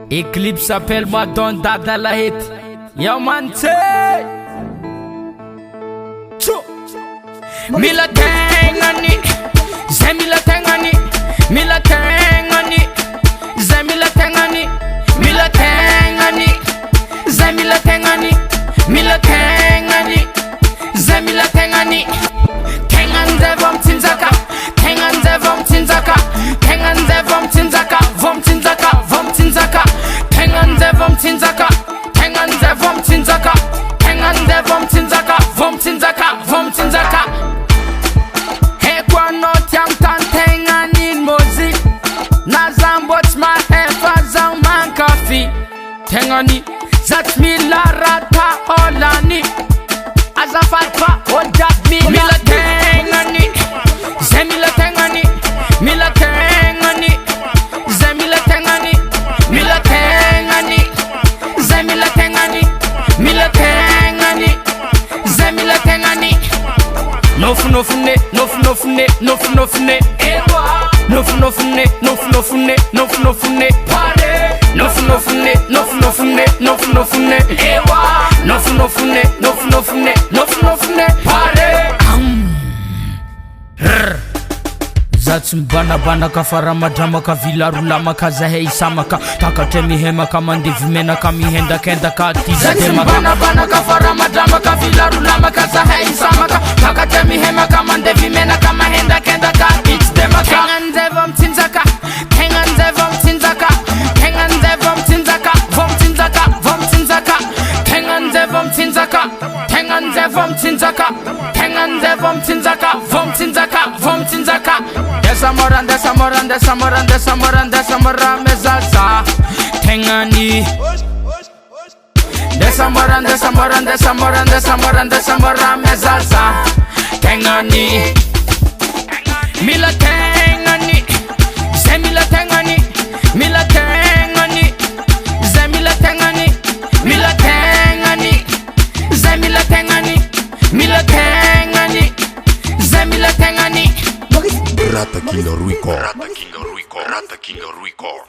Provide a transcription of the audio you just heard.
Eclipse appelle-moi Don Dada Lahit. Yo man Mila tengani, zemila tengani, mila tengani, zemila tengani, mila tengani, zemila tengani, mila tengani, zemila tengani. Tenganze vom tinzaka, tenganze vom tinzaka, tenganze vom tinzaka, vom tinzaka, vom tinzaka, tenganze vom tinzaka, tenganze vom tinzaka, tenganze vom tinzaka, vom tinzaka, vom tinzaka. Tengani, zat mi la rata olani, azafalpa ojat mi la tengani, zemila tengani, mila tengani, zemila tengani, mila tengani, zemila tengani, mila tengani, zemila tengani. Nofu nofune, nofu nofune, nofu nofune, nofu nofune, nofu nofune, nofu nofune, pare. Nofu nofune, nofu nofune, nofu nofune, ewa. Nofu nofune, nofu nofune, nofu nofune, pare. Zats mbana bana kafara madrama ka vilarulama ka zahei samaka takatemi hema kama ndivimena kamihenda kenda kati zadema bana bana kafara madrama ka vilarulama ka zahei samaka takatemi hema kama ndivimena kama henda kenda kati zadema tenganze vom tinzaka, tenganze vom tinzaka, tenganze vom tinzaka, vom tinzaka, vom tinzaka, tenganze vom tinzaka, tenganze vom tinzaka, tenganze vom tinzaka, vom tinzaka, vom tinzaka. Desamoran, desamoran, desamoran, desamoran, desamoran mezalsa tengani. Desamoran, desamoran, desamoran, desamoran, desamoran mezalsa tengani. Mila tengani, zemila tengani, mila tengani, zemila tengani, mila tengani, zemila tengani, mila tengani, zemila tengani. Rata Killer Record. Rata Killer Record. Rata Killer Record.